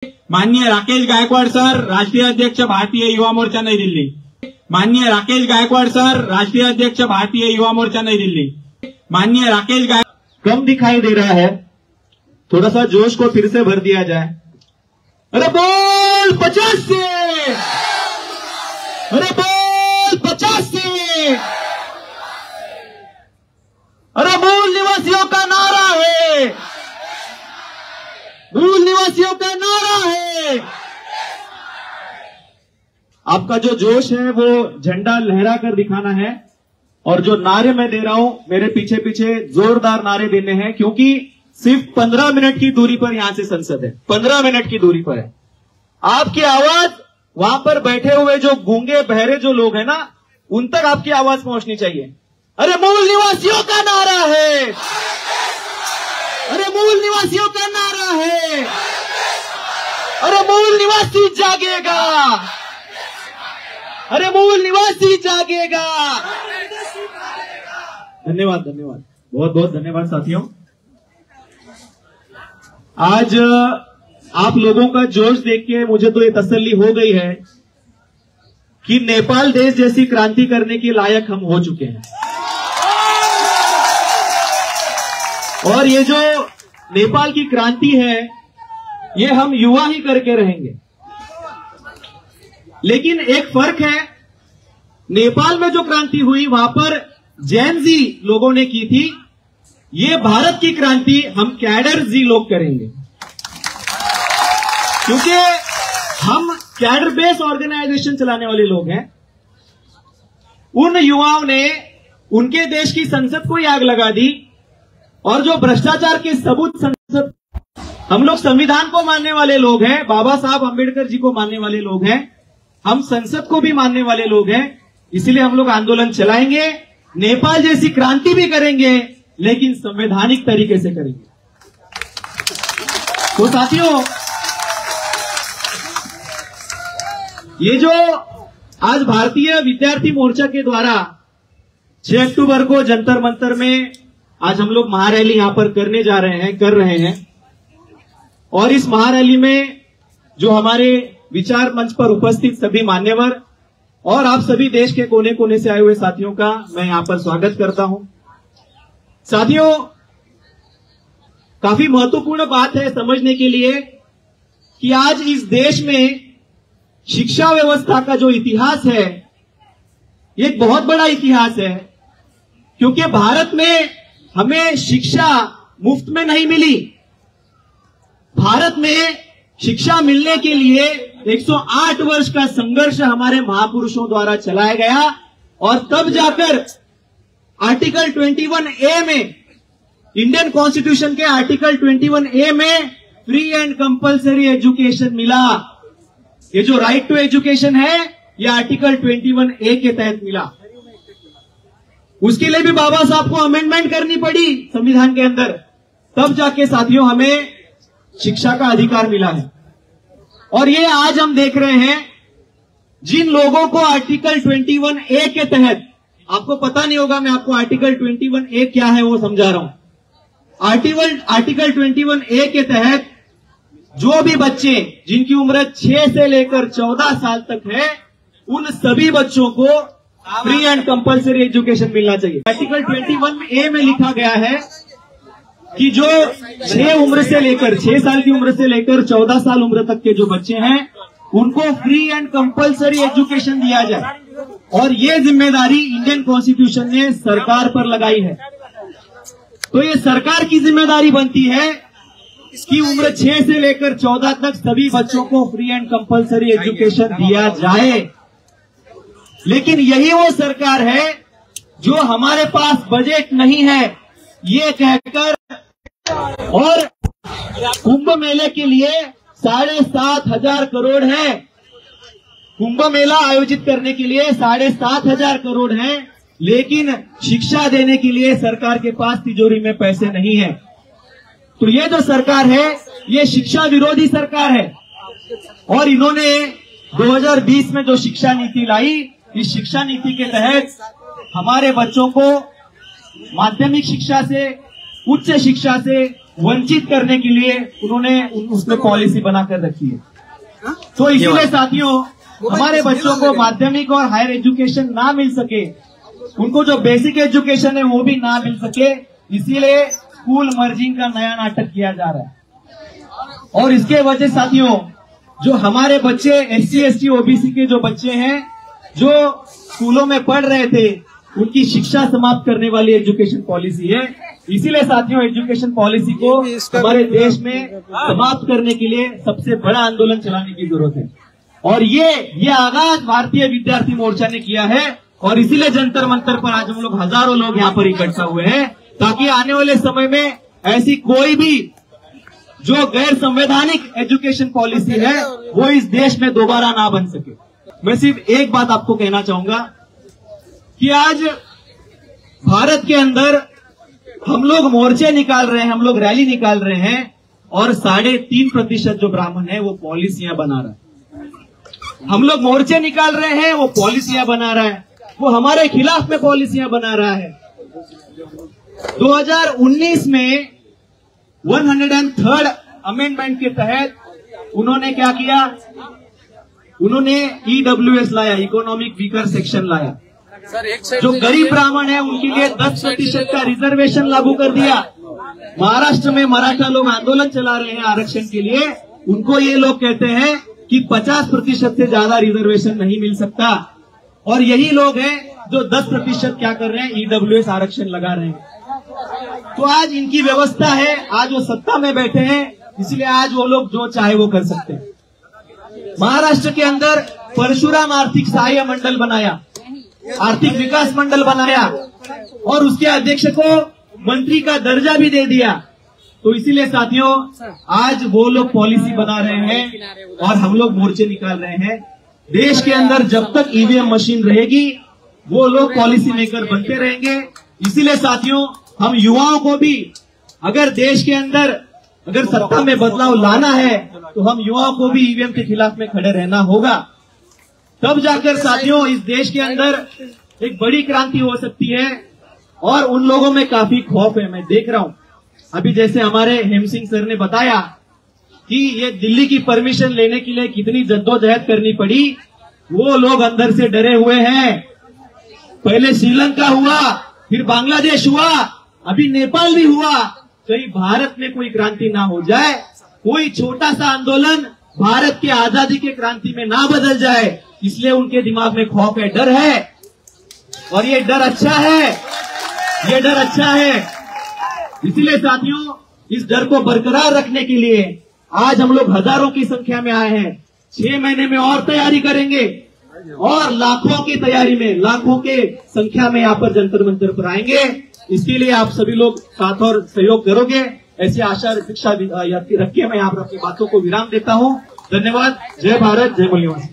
माननीय राकेश गायकवाड़ सर, राष्ट्रीय अध्यक्ष भारतीय युवा मोर्चा नई दिल्ली। माननीय राकेश गायकवाड़ सर, राष्ट्रीय अध्यक्ष भारतीय युवा मोर्चा नई दिल्ली। माननीय राकेश कम दिखाई दे रहा है, थोड़ा सा जोश को फिर से भर दिया जाए। अरे बोल 50 से, अरे बोल 50 से, अरे मूल निवासियों का नारा है, मूल निवासियों का नारा है। आपका जो जोश है वो झंडा लहरा कर दिखाना है, और जो नारे मैं दे रहा हूं मेरे पीछे पीछे जोरदार नारे देने हैं, क्योंकि सिर्फ 15 मिनट की दूरी पर यहां से संसद है, 15 मिनट की दूरी पर है। आपकी आवाज वहां पर बैठे हुए जो गूंगे बहरे जो लोग हैं ना, उन तक आपकी आवाज पहुंचनी चाहिए। अरे मूल निवासियों का नारा है, अरे मूल निवासियों का नारा है, अरे मूल निवासी जागेगा, अरे मूल निवासी जागेगा। धन्यवाद, धन्यवाद, बहुत बहुत धन्यवाद साथियों। आज आप लोगों का जोश देख के मुझे तो ये तसल्ली हो गई है कि नेपाल देश जैसी क्रांति करने के लायक हम हो चुके हैं, और ये जो नेपाल की क्रांति है ये हम युवा ही करके रहेंगे। लेकिन एक फर्क है, नेपाल में जो क्रांति हुई वहां पर जैन जी लोगों ने की थी, ये भारत की क्रांति हम कैडर जी लोग करेंगे, क्योंकि हम कैडर बेस ऑर्गेनाइजेशन चलाने वाले लोग हैं। उन युवाओं ने उनके देश की संसद को ही आग लगा दी, और जो भ्रष्टाचार के सबूत संसद, हम लोग संविधान को मानने वाले लोग हैं, बाबा साहब अंबेडकर जी को मानने वाले लोग हैं, हम संसद को भी मानने वाले लोग हैं। इसलिए हम लोग आंदोलन चलाएंगे, नेपाल जैसी क्रांति भी करेंगे, लेकिन संवैधानिक तरीके से करेंगे। तो साथियों, ये जो आज भारतीय विद्यार्थी मोर्चा के द्वारा 6 अक्टूबर को जंतर मंतर में आज हम लोग महारैली यहां पर करने जा रहे हैं, कर रहे हैं, और इस महारैली में जो हमारे विचार मंच पर उपस्थित सभी मान्यवर और आप सभी देश के कोने कोने से आए हुए साथियों का मैं यहां पर स्वागत करता हूं। साथियों, काफी महत्वपूर्ण बात है समझने के लिए कि आज इस देश में शिक्षा व्यवस्था का जो इतिहास है, ये एक बहुत बड़ा इतिहास है, क्योंकि भारत में हमें शिक्षा मुफ्त में नहीं मिली। भारत में शिक्षा मिलने के लिए 108 वर्ष का संघर्ष हमारे महापुरुषों द्वारा चलाया गया, और तब जाकर आर्टिकल 21A में, इंडियन कॉन्स्टिट्यूशन के आर्टिकल 21A में फ्री एंड कंपल्सरी एजुकेशन मिला। ये जो राइट टू एजुकेशन है, ये आर्टिकल 21A के तहत मिला। उसके लिए भी बाबा साहब को अमेंडमेंट करनी पड़ी संविधान के अंदर, तब जाके साथियों हमें शिक्षा का अधिकार मिला है। और ये आज हम देख रहे हैं, जिन लोगों को आर्टिकल 21A के तहत, आपको पता नहीं होगा, मैं आपको आर्टिकल 21A क्या है वो समझा रहा हूं। आर्टिकल 21A के तहत जो भी बच्चे जिनकी उम्र 6 से लेकर 14 साल तक है, उन सभी बच्चों को फ्री एंड कंपल्सरी एजुकेशन मिलना चाहिए। आर्टिकल 21A में लिखा गया है कि जो 6 साल की उम्र से लेकर 14 साल उम्र तक के जो बच्चे हैं, उनको फ्री एंड कंपल्सरी एजुकेशन दिया जाए, और ये जिम्मेदारी इंडियन कॉन्स्टिट्यूशन ने सरकार पर लगाई है। तो ये सरकार की जिम्मेदारी बनती है कि उम्र 6 से लेकर 14 तक सभी बच्चों को फ्री एंड कंपल्सरी एजुकेशन दिया जाए। लेकिन यही वो सरकार है जो हमारे पास बजट नहीं है ये कहकर, और कुंभ मेले के लिए 7,500 करोड़ है, कुंभ मेला आयोजित करने के लिए 7,500 करोड़ है, लेकिन शिक्षा देने के लिए सरकार के पास तिजोरी में पैसे नहीं है। तो ये जो सरकार है, ये शिक्षा विरोधी सरकार है, और इन्होंने 2020 में जो शिक्षा नीति लाई, इस शिक्षा नीति के तहत हमारे बच्चों को माध्यमिक शिक्षा से, उच्च शिक्षा से, वंचित करने के लिए उन्होंने उसमें पॉलिसी बनाकर रखी है। तो इसीलिए साथियों, हमारे बच्चों को माध्यमिक और हायर एजुकेशन ना मिल सके, उनको जो बेसिक एजुकेशन है वो भी ना मिल सके, इसीलिए स्कूल मर्जिंग का नया नाटक किया जा रहा है। और इसके वजह साथियों, जो हमारे बच्चे SC ST OBC के जो बच्चे हैं, जो स्कूलों में पढ़ रहे थे, उनकी शिक्षा समाप्त करने वाली एजुकेशन पॉलिसी है। इसीलिए साथियों, एजुकेशन पॉलिसी को हमारे देश में समाप्त करने के लिए सबसे बड़ा आंदोलन चलाने की जरूरत है। और ये आगाज भारतीय विद्यार्थी मोर्चा ने किया है, और इसीलिए जंतर मंतर पर आज हम लोग हजारों लोग यहाँ पर इकट्ठा हुए हैं, ताकि आने वाले समय में ऐसी कोई भी जो गैर संवैधानिक एजुकेशन पॉलिसी है वो इस देश में दोबारा ना बन सके। मैं सिर्फ एक बात आपको कहना चाहूंगा कि आज भारत के अंदर हम लोग मोर्चे निकाल रहे हैं, हम लोग रैली निकाल रहे हैं, और 3.5% जो ब्राह्मण है वो पॉलिसियां बना रहा है। हम लोग मोर्चे निकाल रहे हैं, वो पॉलिसियां बना रहा है, वो हमारे खिलाफ में पॉलिसियां बना रहा है। 2019 में 103rd अमेंडमेंट के तहत उन्होंने क्या किया, उन्होंने EWS लाया, इकोनॉमिक वीकर सेक्शन लाया। जो गरीब ब्राह्मण है उनके लिए 10% का रिजर्वेशन लागू कर दिया। महाराष्ट्र में मराठा लोग आंदोलन चला रहे हैं आरक्षण के लिए, उनको ये लोग कहते हैं कि 50% से ज्यादा रिजर्वेशन नहीं मिल सकता, और यही लोग हैं जो 10% क्या कर रहे हैं, EWS आरक्षण लगा रहे हैं। तो आज इनकी व्यवस्था है, आज वो सत्ता में बैठे हैं, इसलिए आज वो लोग जो चाहे वो कर सकते हैं। महाराष्ट्र के अंदर परशुराम आर्थिक सहाय्य मंडल बनाया, आर्थिक विकास मंडल बनाया, और उसके अध्यक्ष को मंत्री का दर्जा भी दे दिया। तो इसीलिए साथियों, आज वो लोग पॉलिसी बना रहे हैं और हम लोग मोर्चे निकाल रहे हैं। देश के अंदर जब तक EVM मशीन रहेगी, वो लोग पॉलिसी मेकर बनते रहेंगे। इसीलिए साथियों, हम युवाओं को भी, अगर देश के अंदर अगर सत्ता में बदलाव लाना है, तो हम युवाओं को भी EVM के खिलाफ में खड़े रहना होगा। तब जाकर साथियों इस देश के अंदर एक बड़ी क्रांति हो सकती है। और उन लोगों में काफी खौफ है, मैं देख रहा हूं। अभी जैसे हमारे हेम सिंह सर ने बताया कि ये दिल्ली की परमिशन लेने के लिए कितनी जद्दोजहद करनी पड़ी, वो लोग अंदर से डरे हुए हैं। पहले श्रीलंका हुआ, फिर बांग्लादेश हुआ, अभी नेपाल भी हुआ। कहीं भारत में कोई क्रांति ना हो जाए, कोई छोटा सा आंदोलन भारत की आजादी के क्रांति में ना बदल जाए, इसलिए उनके दिमाग में खौफ है, डर है। और ये डर अच्छा है, ये डर अच्छा है। इसीलिए साथियों, इस डर को बरकरार रखने के लिए आज हम लोग हजारों की संख्या में आए हैं। 6 महीने में और तैयारी करेंगे, और लाखों की तैयारी में, लाखों के संख्या में यहाँ पर जंतर मंतर पर आएंगे। इसके लिए आप सभी लोग साथ और सहयोग करोगे, ऐसी आशा शिक्षा रख के मैं यहाँ पर अपनी बातों को विराम देता हूँ। धन्यवाद। जय भारत, जय मूल्यवान।